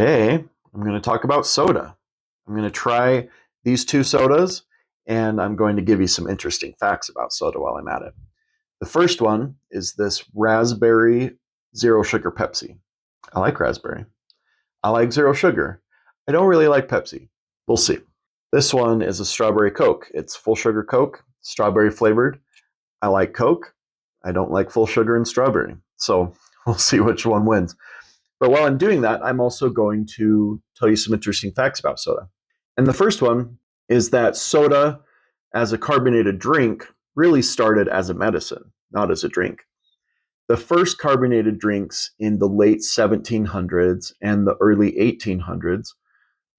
Today, I'm going to talk about soda. I'm going to try these two sodas, and I'm going to give you some interesting facts about soda while I'm at it. The first one is this raspberry zero sugar Pepsi. I like raspberry. I like zero sugar. I don't really like Pepsi. We'll see. This one is a strawberry Coke. It's full sugar Coke, strawberry flavored. I like Coke. I don't like full sugar and strawberry. So we'll see which one wins. But while I'm doing that, I'm also going to tell you some interesting facts about soda. And the first one is that soda as a carbonated drink really started as a medicine, not as a drink. The first carbonated drinks in the late 1700s and the early 1800s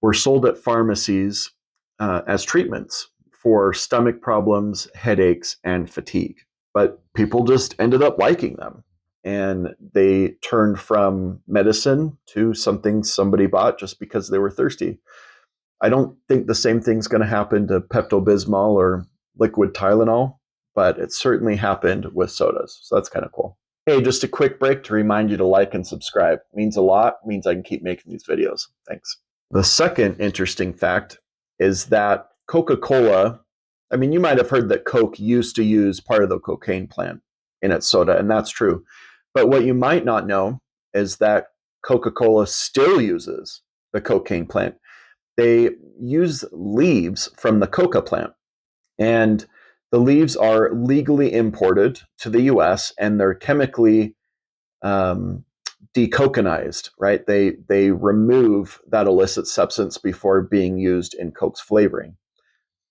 were sold at pharmacies as treatments for stomach problems, headaches, and fatigue. But people just ended up liking them. And they turned from medicine to something somebody bought just because they were thirsty. I don't think the same thing's going to happen to Pepto-Bismol or liquid Tylenol, but it certainly happened with sodas. So that's kind of cool. Hey, just a quick break to remind you to like and subscribe. It means a lot. It means I can keep making these videos. Thanks. The second interesting fact is that Coca-Cola, I mean, you might have heard that Coke used to use part of the cocaine plant in its soda, and that's true. But what you might not know is that Coca-Cola still uses the cocaine plant. They use leaves from the coca plant, and the leaves are legally imported to the US and they're chemically decoconized, right? They remove that illicit substance before being used in Coke's flavoring.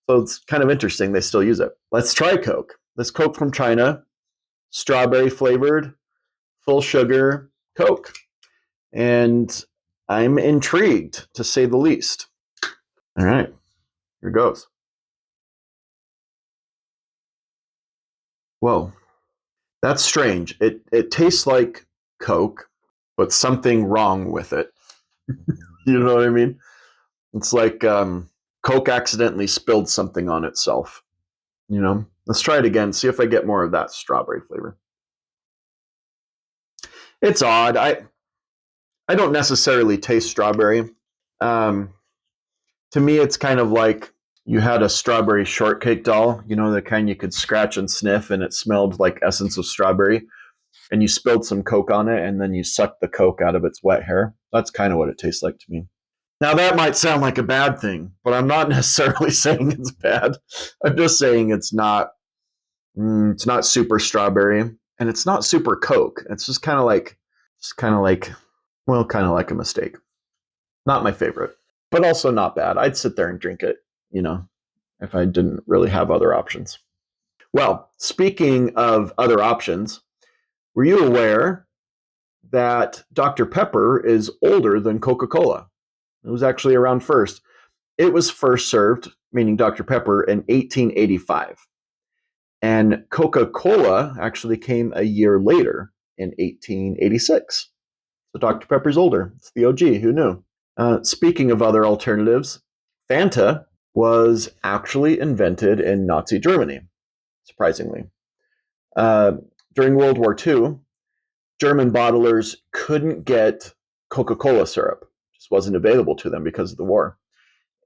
So it's kind of interesting they still use it. Let's try Coke. This Coke from China, strawberry flavored, full sugar Coke. And I'm intrigued, to say the least. All right, here goes. Whoa, that's strange. It tastes like Coke, but something wrong with it. You know what I mean? It's like Coke accidentally spilled something on itself. You know? Let's try it again, see if I get more of that strawberry flavor. It's odd. I don't necessarily taste strawberry. Um, to me, it's kind of like you had a strawberry shortcake doll, you know, the kind you could scratch and sniff, and it smelled like essence of strawberry, and you spilled some Coke on it, and then you sucked the Coke out of its wet hair. That's kind of what it tastes like to me. Now, that might sound like a bad thing, but I'm not necessarily saying it's bad. I'm just saying it's not super strawberry, and it's not super Coke. It's well, kind of like a mistake. Not my favorite, but also not bad. I'd sit there and drink it, you know, if I didn't really have other options. Well, speaking of other options, were you aware that Dr. Pepper is older than Coca-Cola? It was actually around first. It was first served, meaning Dr. Pepper, in 1885. And Coca-Cola actually came a year later in 1886. So Dr. Pepper's older. It's the OG. Who knew? Speaking of other alternatives, Fanta was actually invented in Nazi Germany, surprisingly. During World War II, German bottlers couldn't get Coca-Cola syrup. It just wasn't available to them because of the war.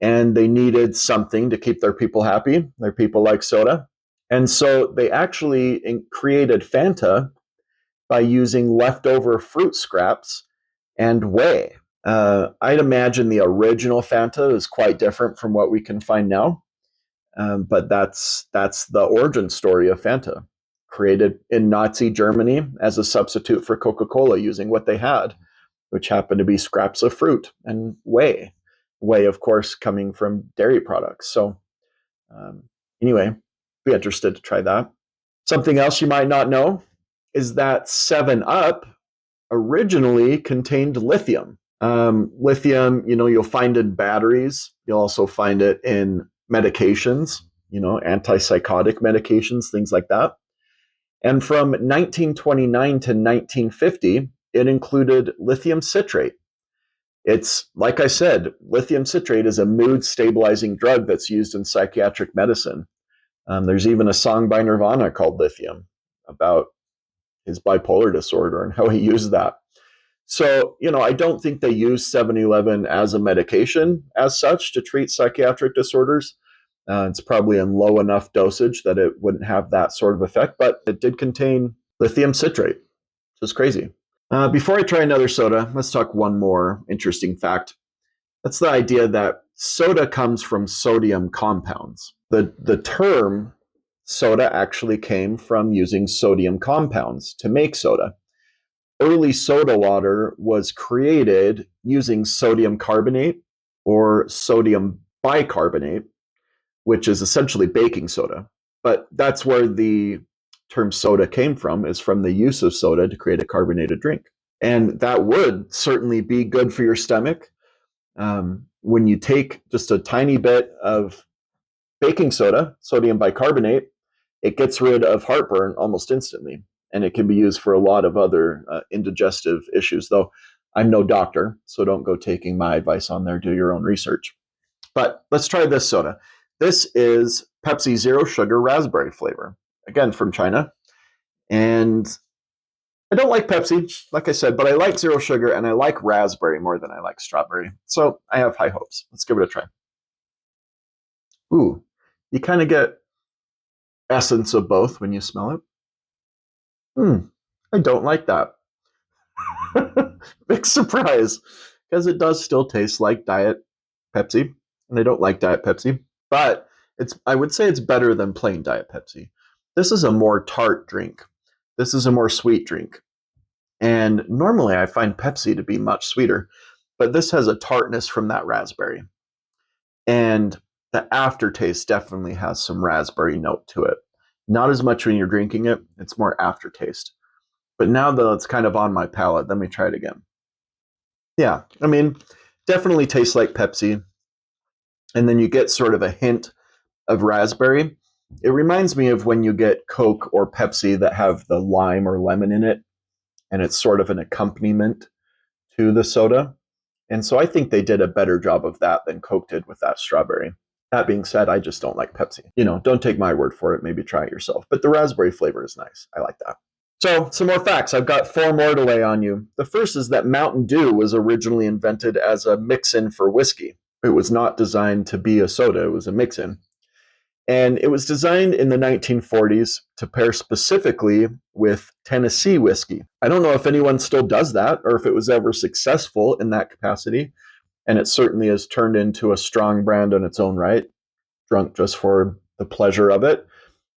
And they needed something to keep their people happy. Their people like soda. And so they actually created Fanta by using leftover fruit scraps and whey. I'd imagine the original Fanta is quite different from what we can find now. But that's the origin story of Fanta, created in Nazi Germany as a substitute for Coca-Cola using what they had, which happened to be scraps of fruit and whey. Whey, of course, coming from dairy products. So anyway, be interested to try that. Something else you might not know is that 7-Up originally contained lithium. Lithium, you know, you'll find in batteries. You'll also find it in medications, you know, antipsychotic medications, things like that. And from 1929 to 1950, it included lithium citrate. It's, like I said, lithium citrate is a mood stabilizing drug that's used in psychiatric medicine. There's even a song by Nirvana called Lithium about his bipolar disorder and how he used that. So, I don't think they use 7-Eleven as a medication as such to treat psychiatric disorders. It's probably in low enough dosage that it wouldn't have that sort of effect, but it did contain lithium citrate, which is crazy. Before I try another soda, let's talk one more interesting fact. That's the idea that soda comes from sodium compounds. The term soda actually came from using sodium compounds to make soda. Early soda water was created using sodium carbonate or sodium bicarbonate, which is essentially baking soda. But that's where the term soda came from, is from the use of soda to create a carbonated drink. And that would certainly be good for your stomach. When you take just a tiny bit of baking soda, sodium bicarbonate, it gets rid of heartburn almost instantly. And it can be used for a lot of other indigestive issues, though I'm no doctor, so don't go taking my advice on there. Do your own research. But let's try this soda. This is Pepsi Zero Sugar Raspberry flavor, again from China. And I don't like Pepsi, like I said, but I like Zero Sugar and I like raspberry more than I like strawberry. So I have high hopes. Let's give it a try. Ooh, you kind of get essence of both when you smell it. I don't like that. Big surprise, because it does still taste like Diet Pepsi, and I don't like Diet Pepsi, but I would say it's better than plain Diet Pepsi. This is a more tart drink. This is a more sweet drink. And normally I find Pepsi to be much sweeter, but this has a tartness from that raspberry. And the aftertaste definitely has some raspberry note to it. Not as much when you're drinking it, it's more aftertaste. But now that it's kind of on my palate, let me try it again. Yeah, I mean, definitely tastes like Pepsi. And then you get sort of a hint of raspberry. It reminds me of when you get Coke or Pepsi that have the lime or lemon in it, and it's sort of an accompaniment to the soda. And so I think they did a better job of that than Coke did with that strawberry. That being said, I just don't like Pepsi. Don't take my word for it. Maybe try it yourself. But the raspberry flavor is nice. I like that. So, some more facts. I've got 4 more to lay on you. The first is that Mountain Dew was originally invented as a mix-in for whiskey. It was not designed to be a soda. It was a mix-in. And it was designed in the 1940s to pair specifically with Tennessee whiskey. I don't know if anyone still does that or if it was ever successful in that capacity. And it certainly has turned into a strong brand on its own right, drunk just for the pleasure of it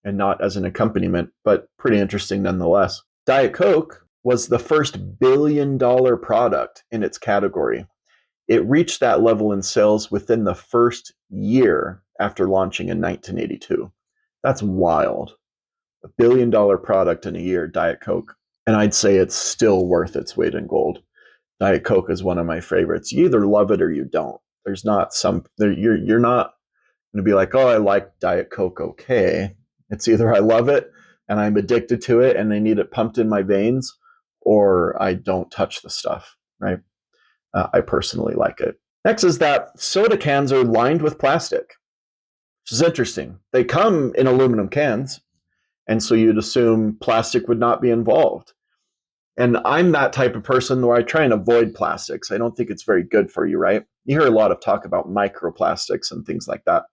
and not as an accompaniment, but pretty interesting nonetheless. Diet Coke was the first billion-dollar product in its category. It reached that level in sales within the first year after launching in 1982. That's wild. A billion-dollar product in a year, Diet Coke. And I'd say it's still worth its weight in gold. Diet Coke is one of my favorites. You either love it or you don't. There's not you're not going to be like, oh, I like Diet Coke, okay. It's either I love it and I'm addicted to it and I need it pumped in my veins, or I don't touch the stuff, right? I personally like it. Next is that soda cans are lined with plastic, which is interesting. They come in aluminum cans, and so you'd assume plastic would not be involved. And I'm that type of person where I try and avoid plastics. I don't think it's very good for you, right? You hear a lot of talk about microplastics and things like that.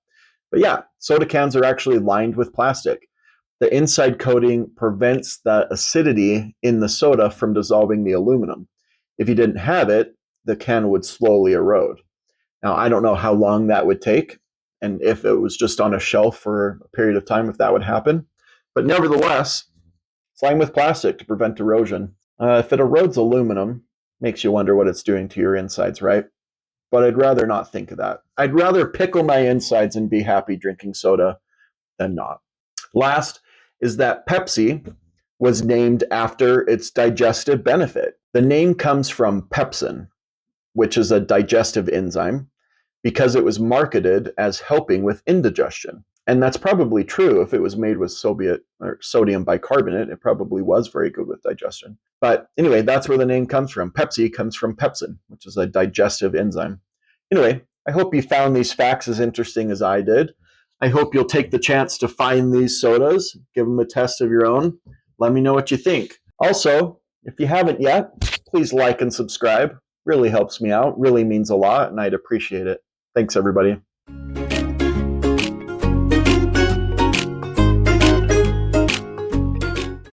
But yeah, soda cans are actually lined with plastic. The inside coating prevents the acidity in the soda from dissolving the aluminum. If you didn't have it, the can would slowly erode. Now, I don't know how long that would take, and if it was just on a shelf for a period of time, if that would happen. But nevertheless, it's lined with plastic to prevent erosion. If it erodes aluminum, makes you wonder what it's doing to your insides, right? But I'd rather not think of that. I'd rather pickle my insides and be happy drinking soda than not. Last is that Pepsi was named after its digestive benefit. The name comes from pepsin, which is a digestive enzyme, because it was marketed as helping with indigestion. And that's probably true. If it was made with sodium bicarbonate, it probably was very good with digestion. But anyway, that's where the name comes from. Pepsi comes from pepsin, which is a digestive enzyme. Anyway, I hope you found these facts as interesting as I did. I hope you'll take the chance to find these sodas, give them a test of your own. Let me know what you think. Also, if you haven't yet, please like and subscribe. Really helps me out, really means a lot, and I'd appreciate it. Thanks, everybody.